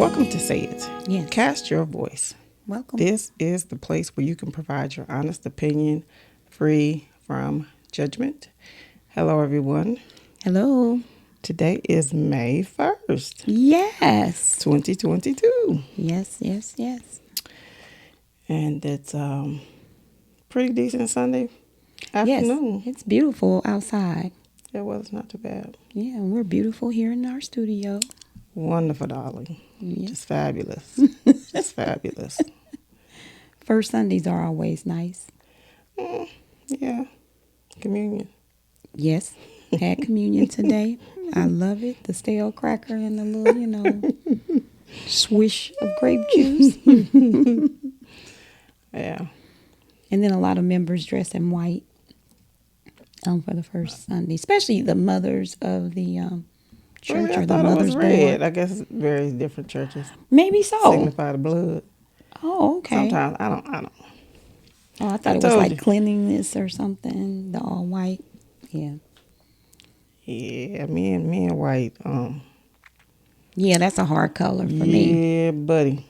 Welcome to Say It. Yes. Cast your voice. Welcome. This is the place where you can provide your honest opinion free from judgment. Hello, everyone. Hello. Today is May 1st, Yes. 2022. Yes. And it's pretty decent Sunday Yes. afternoon. It's beautiful outside. Yeah, well, it's not too bad. Yeah, we're beautiful here in our studio. Wonderful, darling. Yes. Just fabulous. Just fabulous. First Sundays are always nice. Yeah. Communion. Yes. Had communion today. I love it. The stale cracker and the little, swish of grape juice. Yeah. And then a lot of members dress in white for the first Sunday, especially the mothers of the church Really, I or the thought it mother's was red. board. I guess various different churches Maybe so. signify the blood. Oh, okay. Sometimes I don't. Oh, I thought it was told like you. cleanliness or something. The all white. Yeah. Yeah, me and white. Yeah, that's a hard color for me. Yeah, buddy.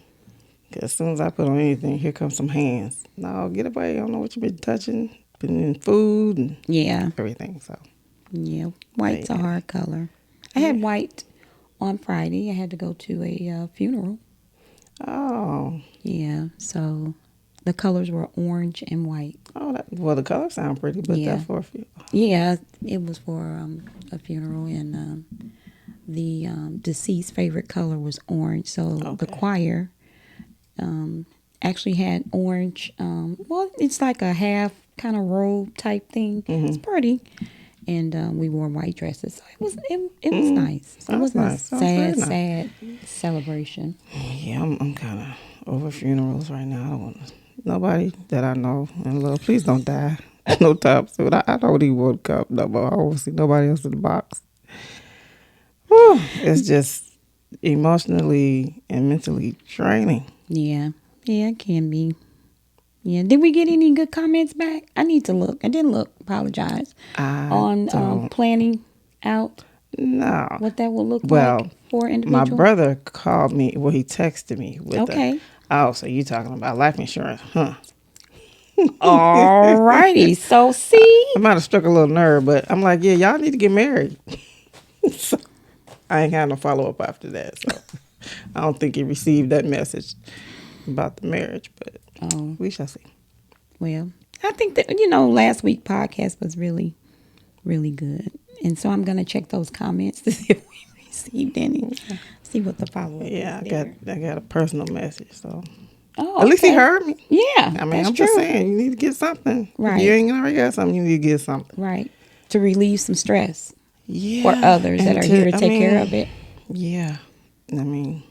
'Cause as soon as I put on anything, here comes some hands. No, get away! I don't know what you've been touching, putting in food and Yeah. everything. So Yeah. White's a Yeah. hard color. I had white on Friday. I had to go to a funeral. oh, Yeah. So the colors were orange and white. well, the colors sound pretty, but Yeah. that's for a few. Yeah. It was for a funeral, and the deceased favorite color was orange. So the Okay. choir actually had orange. Well, it's like a half kind of robe type thing. It's pretty. And we wore white dresses. So it was nice. It Sounds wasn't nice. a Sounds very sad nice. celebration. Yeah, I'm kind of over funerals right now. I don't want nobody that I know and love. Please don't die. No time soon. I don't even want to come no more. I don't want to see nobody else in the box. Whew, it's just emotionally and mentally draining. Yeah. Yeah, it can be. Yeah. Did we get any good comments back? I need to look. I didn't look. Apologize. On don't. planning out No. what that will look Well, like for my individual. brother called me. Well, he texted me with Okay. so you talking about life insurance, huh? All righty. So see. I might have struck a little nerve, but I'm like, yeah, y'all need to get married. So I ain't had no follow up after that. So I don't think he received that message about the marriage, but we shall see. Well, I think that, last week's podcast was really, really good. And so I'm going to check those comments to see if we received any. See what the follow-up Yeah, is there. I got a personal message, so Oh, at least he okay. heard me. Yeah, I mean, that's I'm true. just saying, you need to get something. Right. If you ain't already got something, you need to get something. Right. To relieve some stress Yeah. for others that and are here to take care of it. Yeah. I mean,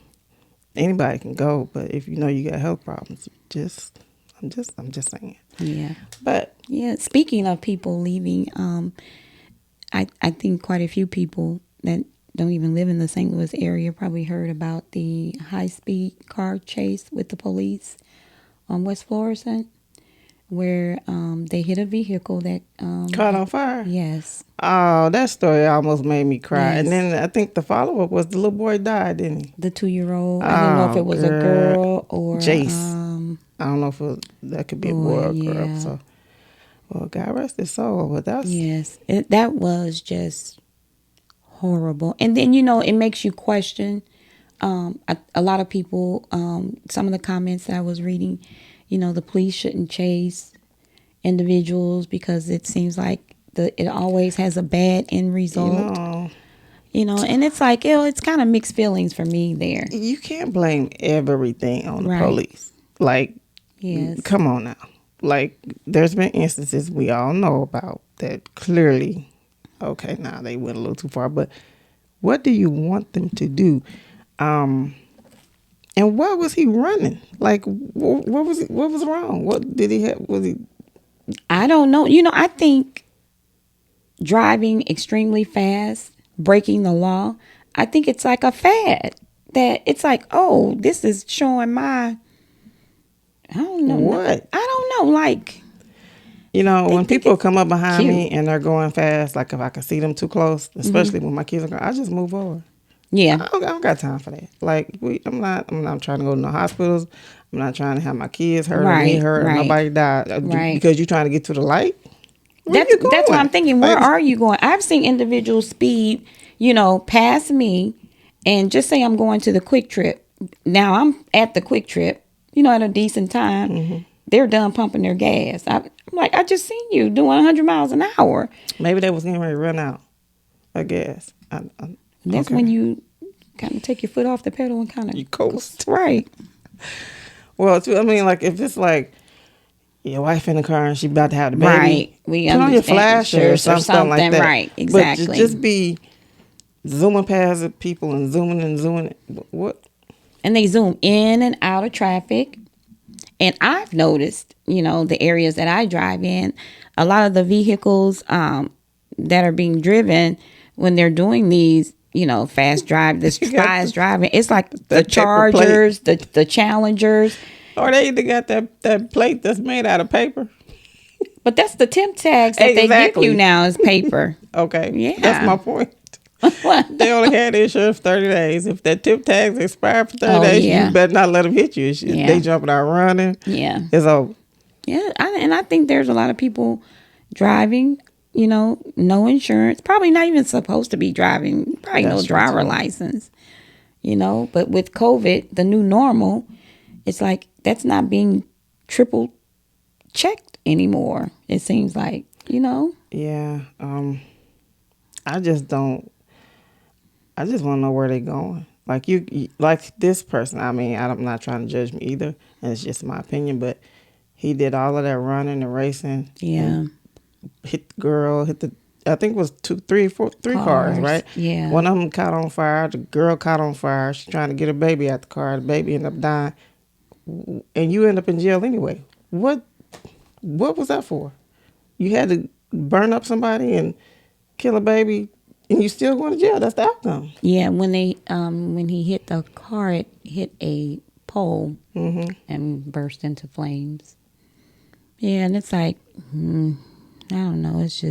anybody can go, but if you know you got health problems, I'm just saying. Yeah. But Yeah. Speaking of people leaving, I think quite a few people that don't even live in the St. Louis area probably heard about the high-speed car chase with the police on West Florissant, where they hit a vehicle that caught on fire. yes. Oh, that story almost made me cry. Yes. And then I think the follow-up was the little boy died, didn't he? The 2-year-old. I didn't know if it was a girl or Jace. I don't know if that could be a boy or a girl. yeah. So, well, God rest his soul. But that's Yes, that was just horrible. And then, it makes you question a lot of people, some of the comments that I was reading, the police shouldn't chase individuals because it seems like it always has a bad end result. And it's like, it's kind of mixed feelings for me there. you can't blame everything on the Right. police. Like, Yes. come on now. Like, there's been instances we all know about that clearly, okay, now they went a little too far. But what do you want them to do? And what was he running? Like, what was wrong? What did he have? Was he? I don't know. I think driving extremely fast, breaking the law, I think it's like a fad. That it's like, oh, this is showing I don't know. What? I don't know. Like, when think people it's come up behind me cute. and they're going fast, like if I can see them too close, especially when my kids are going, I just move over. Yeah. I don't got time for that. Like I'm not trying to go to no hospitals. I'm not trying to have my kids hurt or me Right. hurt or Right. nobody die Right. because you're trying to get to the light. Where you That's what I'm going? thinking. Where Like, are you going? I've seen individuals speed, past me, and just say I'm going to the Quick Trip. Now I'm at the Quick Trip, at a decent time. They're done pumping their gas. I'm like, I just seen you doing 100 miles an hour. maybe they was getting ready to run out of gas. That's Okay. when you kind of take your foot off the pedal and kind of You coast. right. Well, I mean, like if it's like your wife in the car and she about to have the Right. baby, We put on your understand. flasher or Sure, something like that. right. But Exactly. just be zooming past the people and zooming. What? And they zoom in and out of traffic. And I've noticed, the areas that I drive in, a lot of the vehicles that are being driven when they're doing these, fast drive, this You got fast driving, it's like the that paper plate. Chargers, the Challengers. Or they either got that plate that's made out of paper. But that's the temp tags that they give Exactly. you now is paper. Okay. Yeah. That's my point. They only had the insurance for 30 days. If that tip tags expire for 30 Oh, days, yeah. you better not let them hit you. Yeah. They jumping out running. Yeah. It's over. Yeah. And I think there's a lot of people driving, no insurance, probably not even supposed to be driving, probably no That's driver true. license, but with COVID, the new normal, it's like that's not being triple checked anymore. It seems like, Yeah. I just don't. I just want to know where they going. Like like this person. I mean, I'm not trying to judge me either, and it's just my opinion. But he did all of that running and racing. Yeah. And hit the girl. I think it was three cars, right? Yeah. One of them caught on fire. The girl caught on fire. She's trying to get her baby out the car. The baby ended up dying, and you end up in jail anyway. What was that for? You had to burn up somebody and kill a baby, and you still going to jail. That's the outcome. Yeah, when he hit the car, it hit a pole and burst into flames. Yeah, and it's like, I don't know. It's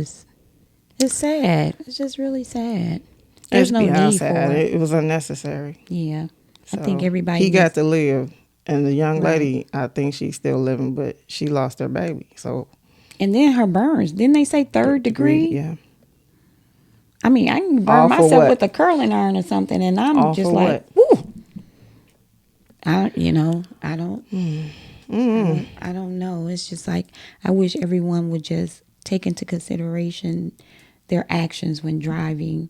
sad. It's just really sad. There's no beyond need sad. for it. It was unnecessary. Yeah, I So, think everybody. he got to live, and the young Right. lady, I think she's still living, but she lost her baby. So And then her burns. Didn't they say third degree? Yeah. I mean, I can All burn for myself what? with a curling iron or something, and I'm All just for like, woo. I don't know. It's just like I wish everyone would just take into consideration their actions when driving,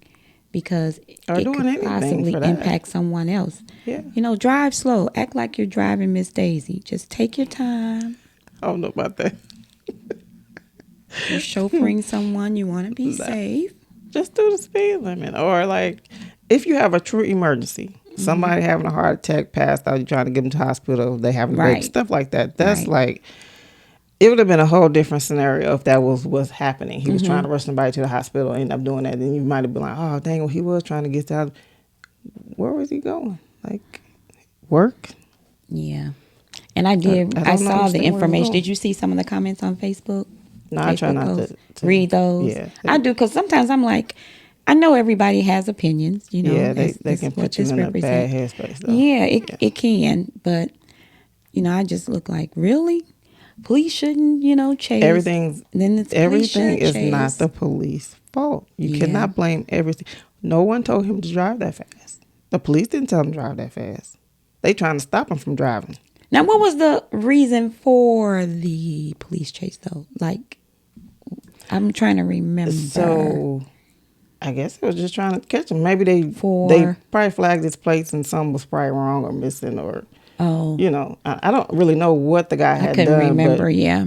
because Or it doing could anything possibly for that. impact someone else. Yeah. Drive slow. Act like you're driving Miss Daisy. Just take your time. I don't know about that. You're chauffeuring someone. You want to be safe. Just do the speed limit. Or like, if you have a true emergency, somebody having a heart attack, passed out, you're trying to get them to the hospital, they having a baby, Right. stuff like that. That's Right. like, it would have been a whole different scenario if that was what's happening. He was trying to rush somebody to the hospital, end up doing that. Then you might have been like, oh, dang, he was trying to get out. Where was he going? Like, work? Yeah. And I did. I I don't saw the understand where it's information. going. Did you see some of the comments on Facebook? No, I try Facebook not posts? to Read those. Yeah. I do, because sometimes I'm like, I know everybody has opinions. Yeah, they that's can what put you this in a represents. bad headspace, though. Yeah, it can. But I just look like, really? Police shouldn't, chase. Everything Everything is not the police fault. You Yeah. cannot blame everything. No one told him to drive that fast. The police didn't tell him to drive that fast. They trying to stop him from driving. Now, what was the reason for the police chase, though? Like, I'm trying to remember. So, I guess it was just trying to catch him. Maybe they probably flagged his plates and some was probably wrong or missing, or I don't really know what the guy had done. I couldn't remember. Yeah.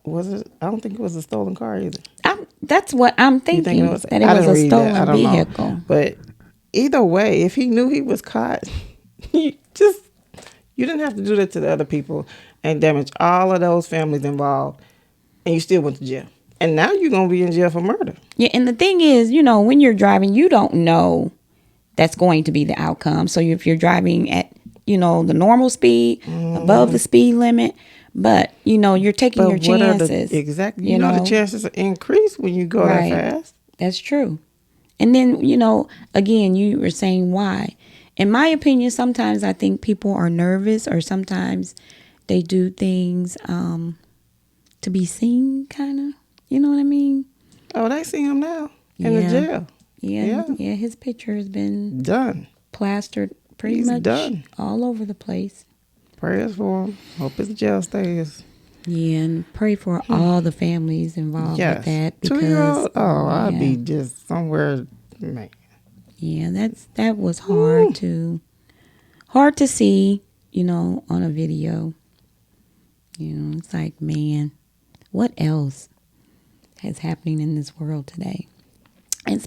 Was it? I don't think it was a stolen car either. That's what I'm thinking. It was, that it was a stolen vehicle. Know. But either way, if he knew he was caught, you didn't have to do that to the other people and damage all of those families involved, and you still went to jail. And now you're going to be in jail for murder. Yeah, and the thing is, when you're driving, you don't know that's going to be the outcome. So if you're driving at, the normal speed, above the speed limit, but, you're taking your chances. Exactly. The chances are increased when you go that fast. That's true. And then, again, you were saying why. In my opinion, sometimes I think people are nervous, or sometimes they do things to be seen, kind of. You know what I mean? Oh, they see him now in the Yeah. jail. Yeah. Yeah. Yeah. His picture has been Done. plastered pretty He's much done. all over the place. Prayers for him. Hope his jail stays. Yeah, and pray for all the families involved with Yes. that, 2 year because old. Oh, I'd yeah, be just somewhere, man. yeah, that was Woo. hard to see, on a video. It's like, man, what else is happening in this world today? And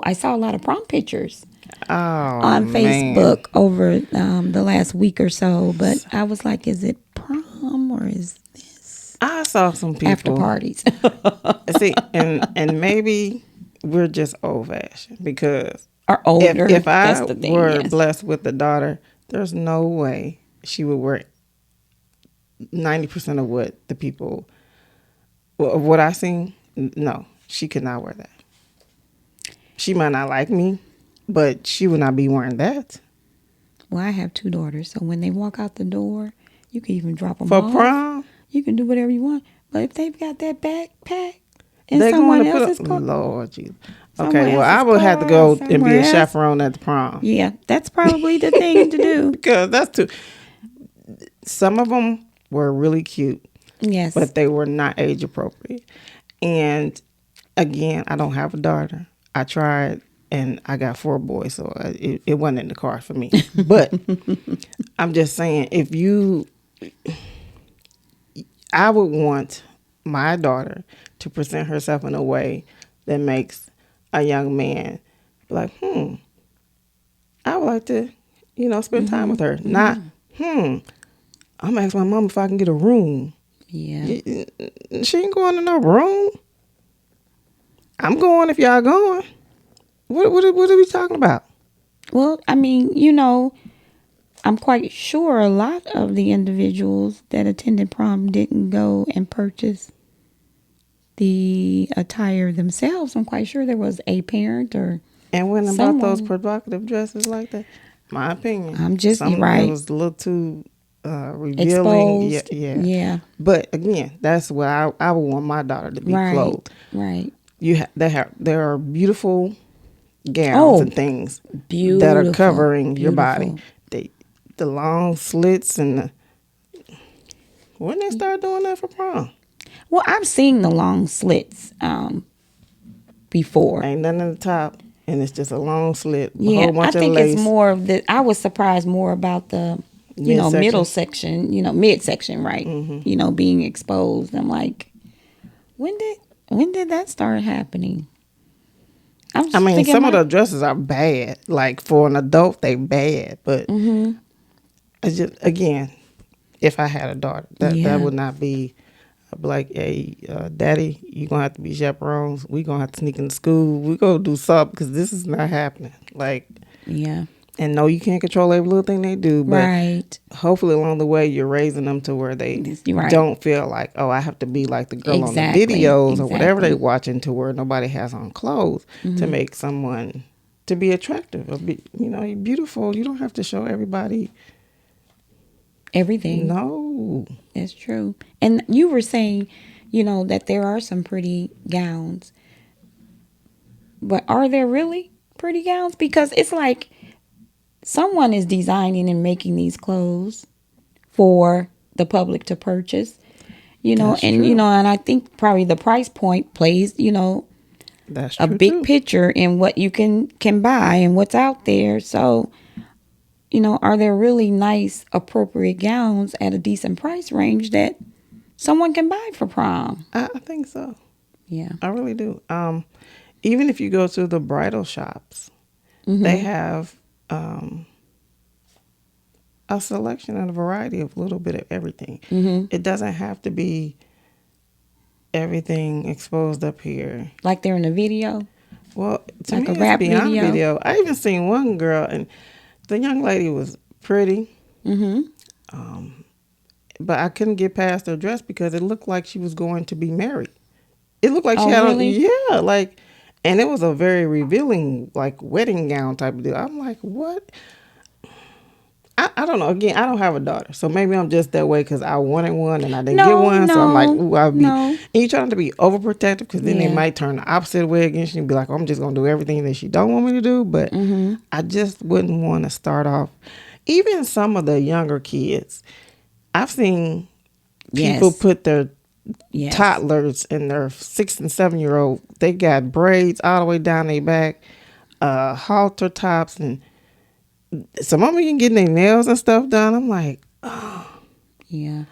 I saw a lot of prom pictures Oh, on man. Facebook over the last week or so, but I was like, is it prom or is this I saw some after people. parties? See, and maybe we're just old fashioned because Or if older. if That's I the thing, were yes. blessed with a daughter, there's no way she would wear 90% of what the people of what I seen. No, she could not wear that. She might not like me, but she would not be wearing that Well, I have two daughters, so when they walk out the door, you can even drop them for off. prom. You can do whatever you want. But if they've got that backpack in They going to put Lord Jesus. Okay, someone well, I else's would have to car or go and be somewhere a else, chaperone at the prom. yeah, that's probably the thing to do. Because that's too. Some of them were really cute, Yes. but they were not age appropriate. And again, I don't have a daughter. I tried, and I got 4 boys, so it wasn't in the car for me. But I'm just saying, I would want my daughter to present herself in a way that makes a young man be like, I would like to, spend time with her. Not, I'm gonna ask my mom if I can get a room. Yeah. She ain't going to no room. I'm going if y'all going. What are we talking about? Well, I mean, I'm quite sure a lot of the individuals that attended prom didn't go and purchase the attire themselves. I'm quite sure there was a parent or And when about those someone. provocative dresses like that, my opinion, I'm just some right. it was a little too revealing. Yeah, Exposed. yeah. Yeah. But again, that's what I would want my daughter to be clothed. Right. There are beautiful gowns Oh, and things that are beautiful. covering your body. Beautiful. The long slits and when they start doing that for prom, Well, I've seen the long slits before. ain't nothing at the top, and it's just a long slit, a Yeah, whole I bunch of think it's lace. more of the. I was surprised more about the, Midsection. middle section, midsection, right? Being exposed. I'm like, when did that start happening? I'm just I mean, thinking some of the dresses are bad. Like for an adult, they bad. But it's just again, if I had a daughter, that Yeah. would not be. I'd be like, hey, daddy, you gonna have to be chaperones. We gonna have to sneak into school. We gonna do something because this is not happening. Like, Yeah. and no, you can't control every little thing they do. But Right. hopefully, along the way, you're raising them to where they You're right. don't feel like, oh, I have to be like the girl Exactly. on the videos or whatever Exactly. they watching, to where nobody has on clothes to make someone to be attractive or be, you're beautiful. You don't have to show everybody. Everything. No. That's true. And you were saying, that there are some pretty gowns. But are there really pretty gowns? Because it's like someone is designing and making these clothes for the public to purchase. That's And true. and I think probably the price point plays, That's a true big too. picture in what you can buy and what's out there. So, are there really nice appropriate gowns at a decent price range that someone can buy for prom? I think so. Yeah. I really do. Even if you go to the bridal shops, Mm-hmm. they have a selection and a variety of a little bit of everything. Mm-hmm. It doesn't have to be everything exposed up here. Like they're in a video. Well, to Like me, a it's rap beyond video. video. I even seen one girl, and the young lady was pretty, Mm-hmm. but I couldn't get past her dress because it looked like she was going to be married. It looked like she Oh, had on, really? yeah, like, And it was a very revealing, like, wedding gown type of deal. I'm like, what? I don't know. Again, I don't have a daughter, so maybe I'm just that way because I wanted one and I didn't get No, one. So I'm like, no, ooh, I'll be. no. And you trying to be overprotective because then they Yeah. might turn the opposite way against you and be like, I'm just gonna do everything that she don't want me to do. But I just wouldn't want to start off. Even some of the younger kids, I've seen people Yes. put their Yes. toddlers and their 6 and 7-year-old. They got braids all the way down their back, halter tops, and some of them even getting their nails and stuff done. I'm like, Yeah.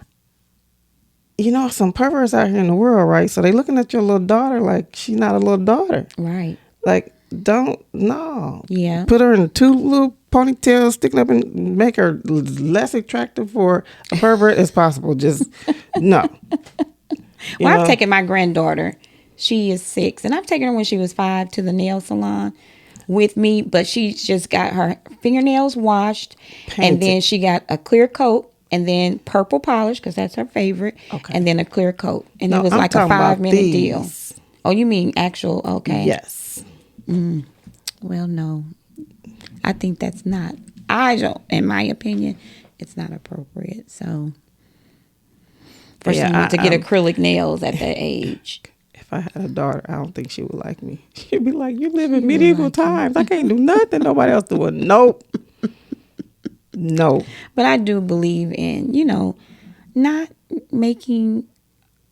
some perverts out here in the world, right? So they looking at your little daughter like she's not a little daughter. Right. Like, no. Yeah. Put her in 2 little ponytails sticking up and make her less attractive for a pervert as possible. Just, no. Well, I've taken my granddaughter. She is 6, and I've taken her when she was 5 to the nail salon with me, but she's just got her fingernails washed, Painted. and then she got a clear coat, and then purple polish because that's her favorite, Okay. and then a clear coat, and No, it was I'm like a talking about 5-minute deal. these. Oh, you mean actual? Okay. Yes. Well, no, I think that's not. I don't. In my opinion, it's not appropriate. So for Yeah, someone to get acrylic nails at that age. If I had a daughter, I don't think she would like me. She'd be like, you live in medieval times. I can't do nothing nobody else doing. Nope. No. But I do believe in, not making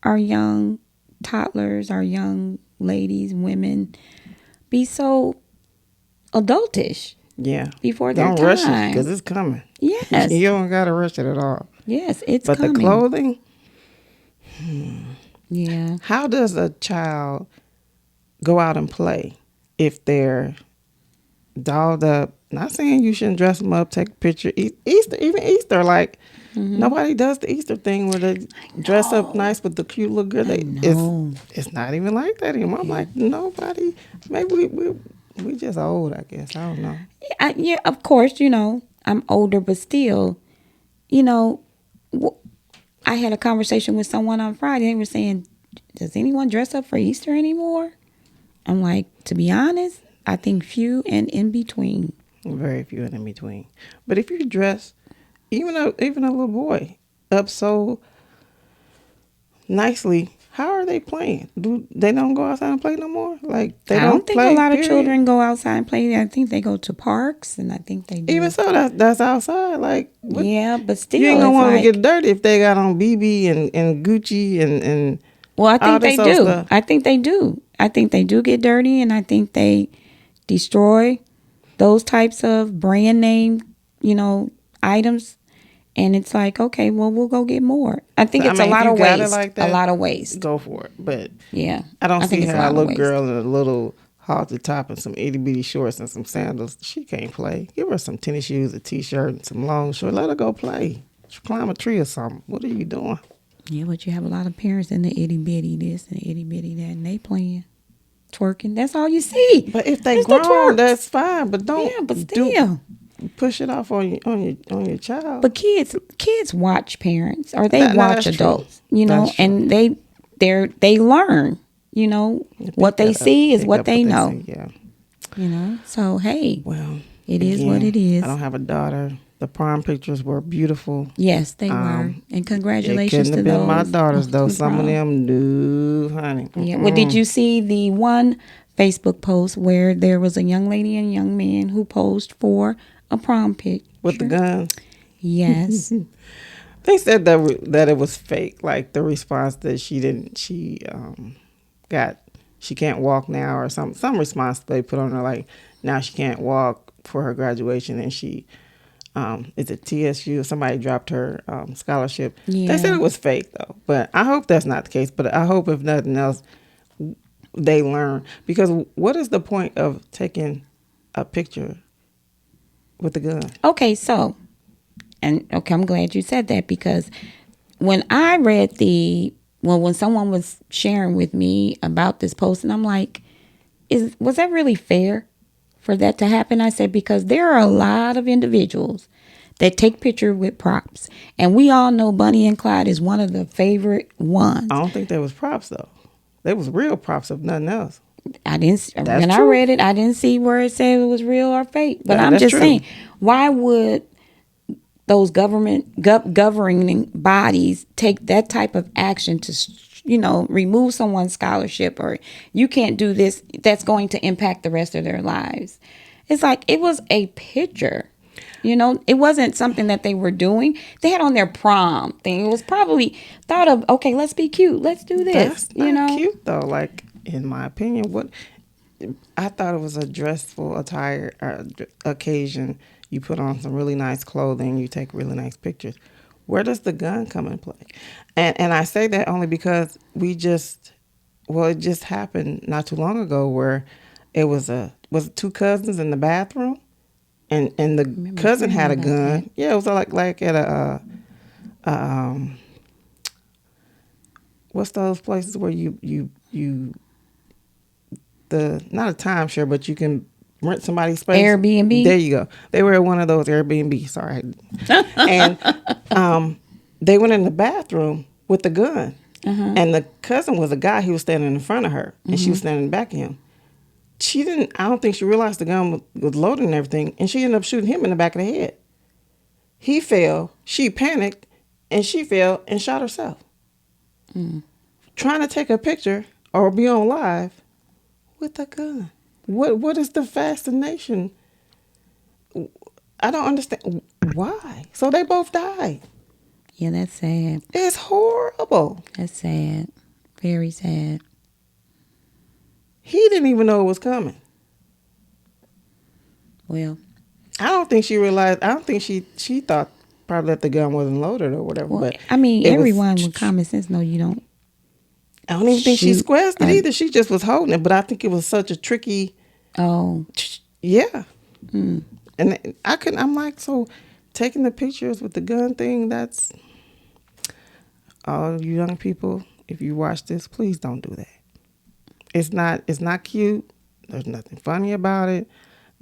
our young toddlers, our young ladies, women, be so adultish Yeah. before their Don't rush it time. because it's coming. Yes. You don't got to rush it at all. Yes, it's But coming. the clothing, Yeah. how does a child go out and play if they're dolled up? Not saying you shouldn't dress them up, take a picture. Easter, like nobody does the Easter thing where they dress up nice with the cute little girl. know. It's not even like that anymore. I'm like, nobody. Maybe we just old, I guess. I don't know. Yeah, of course, I'm older, but still, I had a conversation with someone on Friday. They were saying, does anyone dress up for Easter anymore? I'm like, to be honest, I think few and in between. Very few and in between. But if you dress, even a little boy, up so nicely, how are they playing? Do they don't go outside and play no more? Like they I don't think play, a lot of period? children go outside and play. I think they go to parks, and I think they do. Even so, that's outside. Like what? Yeah, but still, You ain't gonna it's want like, to get dirty if they got on BB and Gucci and well, I all think they this other do. stuff. I think they do. I think they do get dirty, and I think they destroy those types of brand name, items. And it's like, okay, well, we'll go get more. I think it's a lot of waste. Like that, a lot of waste. Go for it. But Yeah. I don't see think it's how a lot of little waste. girl in a little halter top and some itty bitty shorts and some sandals, she can't play. Give her some tennis shoes, a t-shirt, and some long shorts. Let her go play. Climb a tree or something. What are you doing? Yeah, but you have a lot of parents in the itty bitty this and itty bitty that, and they playing, twerking. That's all you see. But if they It's the grown, twerks. that's fine. But don't Yeah, but still. push it off on your child. But kids watch parents, or they That- no, watch that's true. adults, That's true. and they learn. What they see is Pick what up they know. see, yeah. So hey, Well, it is what it is. I don't have a daughter. The prom pictures were beautiful. Yes, they were. And It congratulations couldn't to have those. been my daughters though. to Some of prom. them, no, honey. Yeah. Well, did you see the one Facebook post where there was a young lady and a young man who posed for a prom picture with the guns? Yes. They said that it was fake. Like the response that she got, she can't walk now, or some response they put on her like now she can't walk for her graduation, and she is it TSU? Somebody dropped her scholarship. Yeah. They said it was fake though, but I hope that's not the case. But I hope if nothing else, they learn, because what is the point of taking a picture with the gun? Okay, I'm glad you said that, because when I read when someone was sharing with me about this post, and I'm like, was that really fair for that to happen? I said, because there are a lot of individuals that take picture with props, and we all know Bonnie and Clyde is one of the favorite ones. I don't think there was props though. There was real props, if nothing else. I didn't. That's When I true. read it, I didn't see where it said it was real or fake. But I'm That's just true. saying, why would those governing bodies take that type of action to, remove someone's scholarship, or you can't do this, that's going to impact the rest of their lives? It's like, it was a picture. It wasn't something that they were doing. They had on their prom thing. It was probably thought of, okay, let's be cute. Let's do this, That's not cute though. Like in my opinion, what I thought it was a dressful attire occasion. You put on some really nice clothing. You take really nice pictures. Where does the gun come in play? And I say that only because it just happened not too long ago where it was two cousins in the bathroom, and I the remember cousin hearing had a about that. gun. Yeah, it was like at what's those places where you the not a timeshare, but you can rent somebody's space. Airbnb. There you go. They were at one of those Airbnb. Sorry, and they went in the bathroom with the gun, and the cousin was a guy. He was standing in front of her, and she was standing in the back of him. She didn't. I don't think she realized the gun was loaded and everything, and she ended up shooting him in the back of the head. He fell. She panicked, and she fell and shot herself. Trying to take a picture or be on live with a gun. What is the fascination? I don't understand why. So they both died. Yeah, that's sad. It's horrible. That's sad. Very sad. He didn't even know it was coming. Well, I don't think she realized. I don't think she thought probably that the gun wasn't loaded or whatever. well, But I mean, it was. everyone with common sense know you don't I don't even think she shoot. squared it either. She just was holding it. But I think it was such a tricky. Oh, Yeah. And I couldn't. I'm like, so taking the pictures with the gun thing. That's all you young people. If you watch this, please don't do that. It's not. It's not cute. There's nothing funny about it.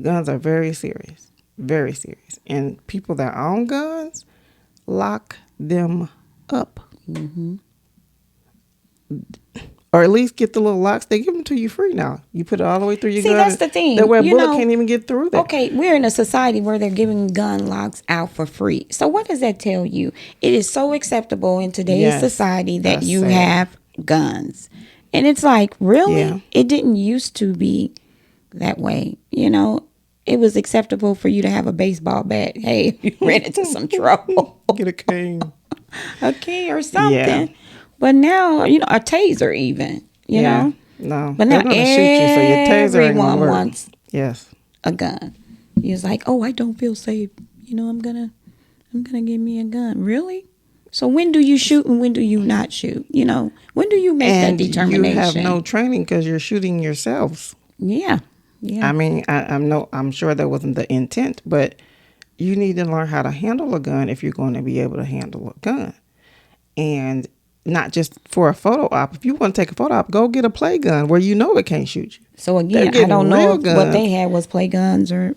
Guns are very serious. Very serious. And people that own guns, lock them up. Or at least get the little locks. They give them to you free now. You put it all the way through your see, gun. that's the thing. That way a You bullet know, can't even get through there. okay, we're in a society where they're giving gun locks out for free. So what does that tell you? It is so acceptable in today's Yes, society that that's you sad. have guns. And it's like, really? Yeah. It didn't used to be that way. It was acceptable for you to have a baseball bat. Hey, if you ran into some trouble. Get a cane. Okay, or something. Yeah. But now, a taser even, Yeah. No. But they're now gonna shoot you, so your taser ain't gonna everyone work. wants Yes. a gun. It's like, oh, I don't feel safe. I'm gonna get me a gun. Really? So when do you shoot and when do you not shoot? When do you make And that determination? you have no training because you're shooting yourselves. Yeah. I mean, I'm sure that wasn't the intent, but you need to learn how to handle a gun if you're going to be able to handle a gun. And not just for a photo op. If you want to take a photo op, go get a play gun where you know it can't shoot you. So They're again, I getting don't know real if what guns. they had was play guns or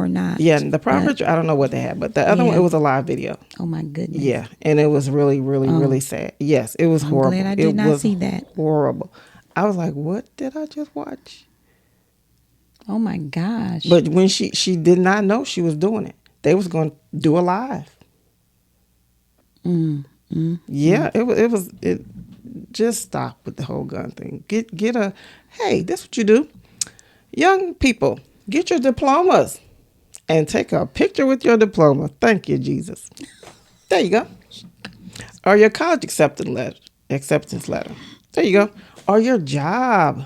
not. Yeah, and the prom But- picture, I don't know what they had, but the other one, Yeah. it was a live video. Oh my goodness. Yeah, and it was really, really, really sad. Yes, it was I'm horrible. glad I did it not was see that. Horrible. I was like, what did I just watch? Oh my gosh. But when she did not know she was doing it, they was going to do a live. Yeah, it just stop with the whole gun thing. Get a, hey, this what you do. Young people, get your diplomas and take a picture with your diploma. Thank you, Jesus. There you go. Or your college acceptance letter. There you go. Or your job,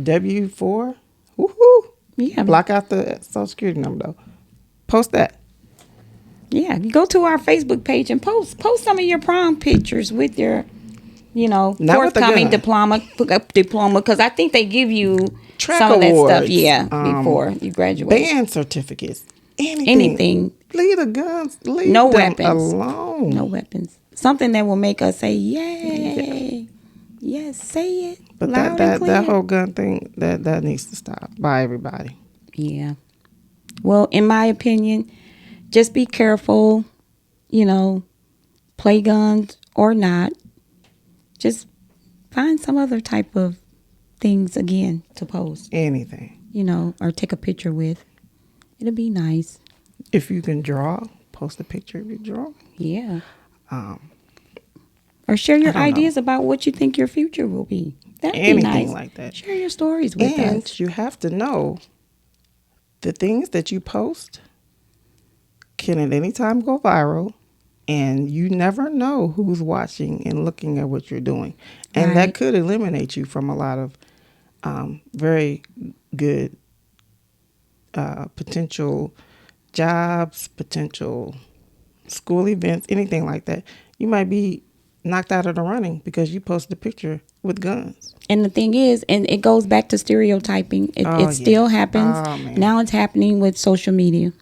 W-4. Woohoo. Yeah. Block out the social security number though. Post that. Yeah, go to our Facebook page and post some of your prom pictures with your, Not with the forthcoming gun. diploma, because I think they give you Track some of that stuff. awards, Yeah, before you graduate. Band certificates. Anything. Leave the guns. Leave No them weapons. alone. No weapons. Something that will make us say, "Yay!" Yes, say it But loud and clear. that whole gun thing that needs to stop by everybody. Yeah. Well, in my opinion, just be careful, play guns or not. Just find some other type of things again to post, Anything. or take a picture with. It'll be nice. If you can draw, post a picture of your drawing. Yeah. Um, Or share I your don't know. ideas about what you think your future will be. That'd be Anything nice. like that. Share your stories with And us. you have to know the things that you post can at any time go viral, and you never know who's watching and looking at what you're doing. And that Right. could eliminate you from a lot of very good potential jobs, potential school events, anything like that. You might be knocked out of the running because you posted a picture with guns. And the thing is, and it goes back to stereotyping. It, Oh, it yeah. still happens. Oh, man. Now it's happening with social media.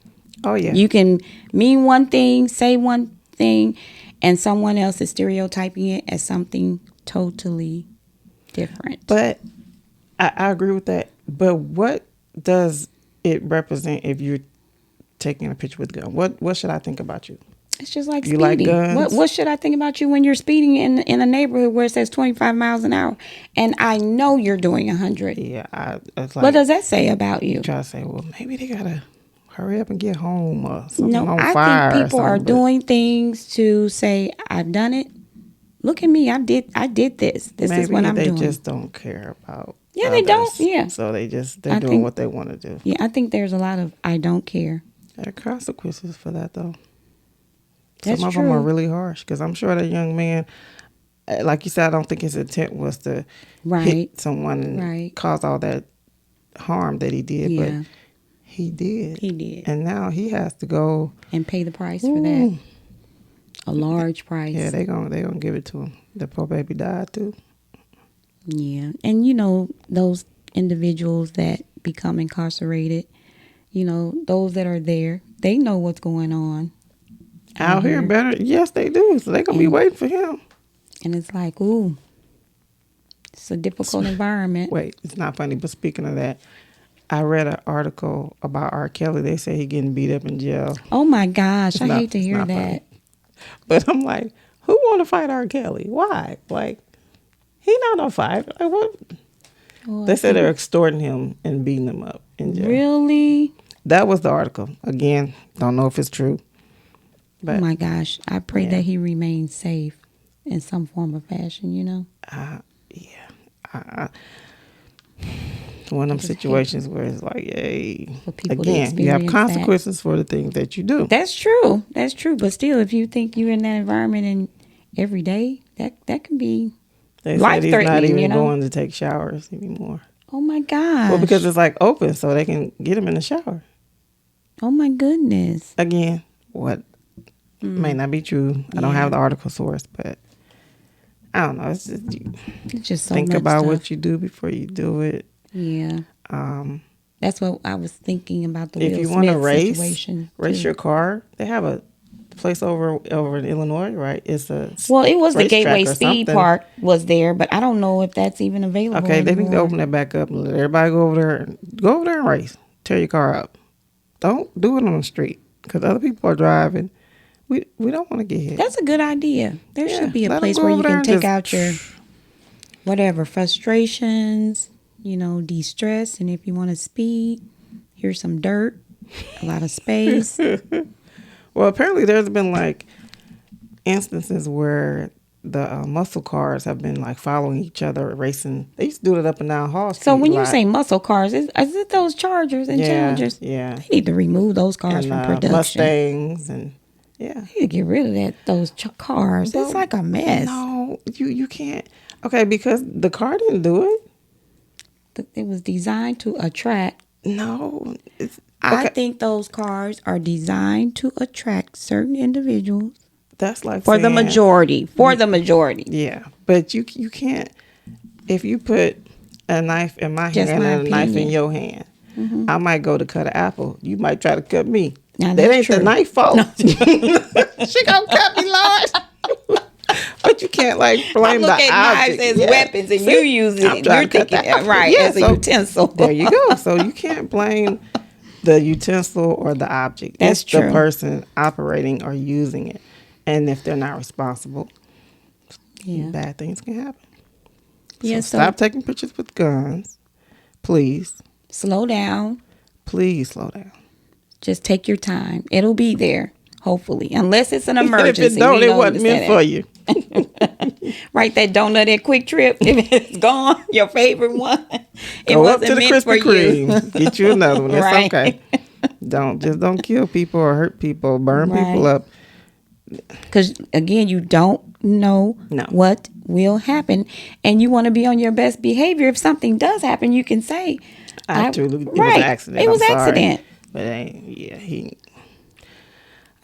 Oh, yeah. You can mean one thing, say one thing, and someone else is stereotyping it as something totally different. But I agree with that. But what does it represent if you're taking a picture with a gun? What should I think about you? It's just like You speeding. like guns? What should I think about you when you're speeding in a neighborhood where it says 25 miles an hour, and I know you're doing 100? Yeah, it's like, What does that say about you? try to say, well, maybe they gotta hurry up and get home or something No, on I fire. think people or are something, but doing things to say, I've done it. Look at me. I did this. This is what maybe I'm they doing. just don't care about. Yeah, they don't. others. Yeah. So they're I doing think- what they want to do. Yeah, I think there's a lot of I don't care. There are consequences for that, though. That's Some of true. them are really harsh because I'm sure that young man, like you said, I don't think his intent was to Right. hit someone and Right. cause all that harm that he did, Yeah. but he did. He did. And now he has to go. And pay the price for that. Ooh. A large price. Yeah, they gonna give it to him. The poor baby died too. Yeah. And those individuals that become incarcerated, those that are there, they know what's going on. Out here, better. Yes, they do. So they gonna be waiting for him. And it's like, ooh, it's a difficult environment. Wait, it's not funny. But speaking of that, I read an article about R. Kelly. They say he getting beat up in jail. Oh my gosh, I not- hate to it's hear not that. funny. But I'm like, who want to fight R. Kelly? Why? Like, he not on fight. Like, what? Oh, They said they're extorting him and beating him up in jail. really? That was the article. Again, don't know if it's true. But Oh my gosh, I pray Yeah. that he remains safe in some form or fashion. yeah, one of them situations where it's like, hey, For people to again, you have experience consequences for the things that you do. That's true. That's true. But still, if you think you're in that environment and every day, that can be They said he's not life-threatening, even going to take showers anymore. Oh my gosh. Well, because it's like open, so they can get him in the shower. Oh my goodness. Again, what may not be true. I don't have the article source, but I don't know. It's just It's just so think much about stuff. what you do before you do it. Yeah. Um, That's what I was thinking about the if Will you want to Smith situation. race too. your car. They have a place over in Illinois, right? It's a Well, it was the racetrack Gateway or Speed something. Park was there, but I don't know if that's even available. Okay, they need to anymore. open that back up and let everybody go over there. Go over there and race. Tear your car up. Don't do it on the street because other people are driving. We don't want to get hit. That's a good idea. There Yeah, should be a let 'em place go where over you there can and take just- out your whatever frustrations, de-stress, and if you want to speed, here's some dirt, a lot of space. Well, apparently there's been like instances where the muscle cars have been like following each other, racing. They used to do it up and down Hall Street. So when a you lot. say muscle cars, is it those Chargers and Challengers? yeah, They need to remove those cars and from production. Mustangs and yeah. They need to get rid of those cars. It's But like a mess. No, you can't. Okay, because the car didn't do it. It was designed to attract. No, it's, I okay, think those cars are designed to attract certain individuals. that's like For the saying- majority. For the majority. Yeah, but you can't. If you put a knife in my Just hand my and a knife in opinion. your hand, I might go to cut an apple. You might try to cut me. Now, that that's ain't the true. knife fault. She gonna cut me, Lord. But you can't like blame the object. Yeah. and See? use I'm trying to cut the apple. Yeah, as a so utensil. There you go. So you can't blame the utensil or the object. That's it's the true. person operating or using it. And if they're not responsible, Yeah. bad things can happen. So Yeah, so stop taking pictures with guns. Please. slow down. Please slow down. Just take your time. It'll be there, hopefully. Unless it's an And if it emergency. don't, We it know wasn't meant for you. Right, that donut at Quick Trip. If it's gone, your favorite one, it Go up to wasn't the meant for Krispy you. Kreme. Get you another one. It's Right. okay. Don't kill people or hurt people, burn people Right. up. Because again, you don't know No. what will happen, and you want to be on your best behavior. If something does happen, you can say, Actually, it was an right, accident. it was I'm sorry. accident. But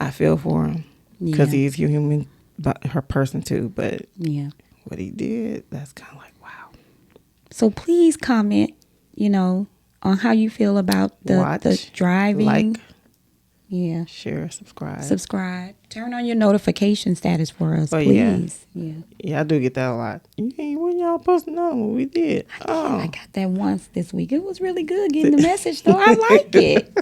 I feel for him because Yeah. he's human, but her person too. But Yeah. what he did, that's kind of like, wow. So please comment, on how you feel about the Watch, driving. like, Yeah. share, subscribe. Subscribe. Turn on your notification status for us, Oh, yeah. please. Yeah. I do get that a lot. Hey, when y'all posting on what we did? I got that once this week. It was really good getting the message, though. I like it.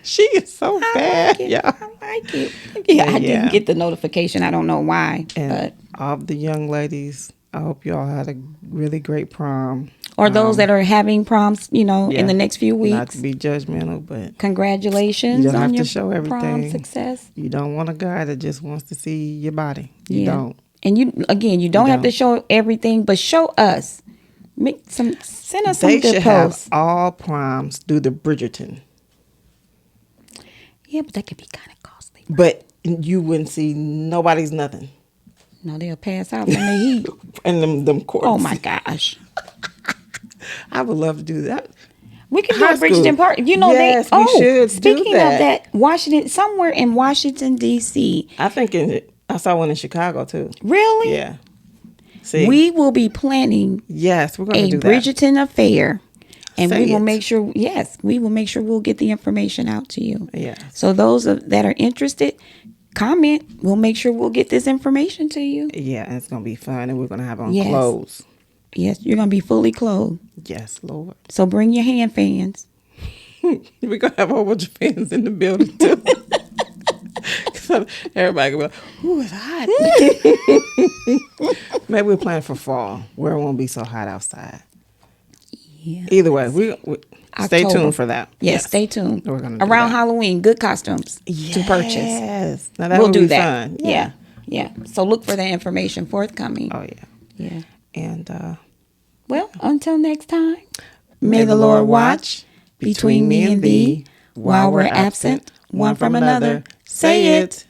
She is so bad. Like it. Yeah. I like it. Yeah, I Yeah. didn't get the notification. I don't know why. And all of the young ladies, I hope y'all had a really great prom. Or those that are having proms, in the next few weeks. Not to be judgmental, but Congratulations you don't on have your to show prom everything. success. You don't want a guy that just wants to see your body. You don't. And you don't have to show everything, but show us. Send us some They good should posts. have all proms do the Bridgerton. Yeah, but that could be kind of costly. But you wouldn't see nobody's nothing. No, they'll pass out from the heat. And them courts. Oh my gosh. I would love to do that. We can do High a Bridgerton school. party. Yes, we should Speaking do that. of that, somewhere in Washington, D.C. I think I saw one in Chicago too. Really? Yeah. See, We will be planning yes, we're going to a do that. Bridgerton affair. And Say we will it. make sure, we'll get the information out to you. Yes. So those that are interested, comment. We'll make sure we'll get this information to you. Yeah, and it's going to be fun, and we're going to have on Yes. clothes. Yes, you're going to be fully clothed. Yes, Lord. So bring your hand fans. We're going to have a whole bunch of fans in the building, too. So everybody will be like, ooh, it's hot. Maybe we're planning for fall, where it won't be so hot outside. Yeah. Either way, we stay October. tuned for that. Yes, stay tuned. We're gonna do Around that. Halloween, good costumes to purchase. Yes. Now that We'll would do be that. fun. Yeah. So look for the information forthcoming. Oh, yeah. Yeah. And Well, until next time, may the Lord watch between me and thee while we're absent one from another. Say it.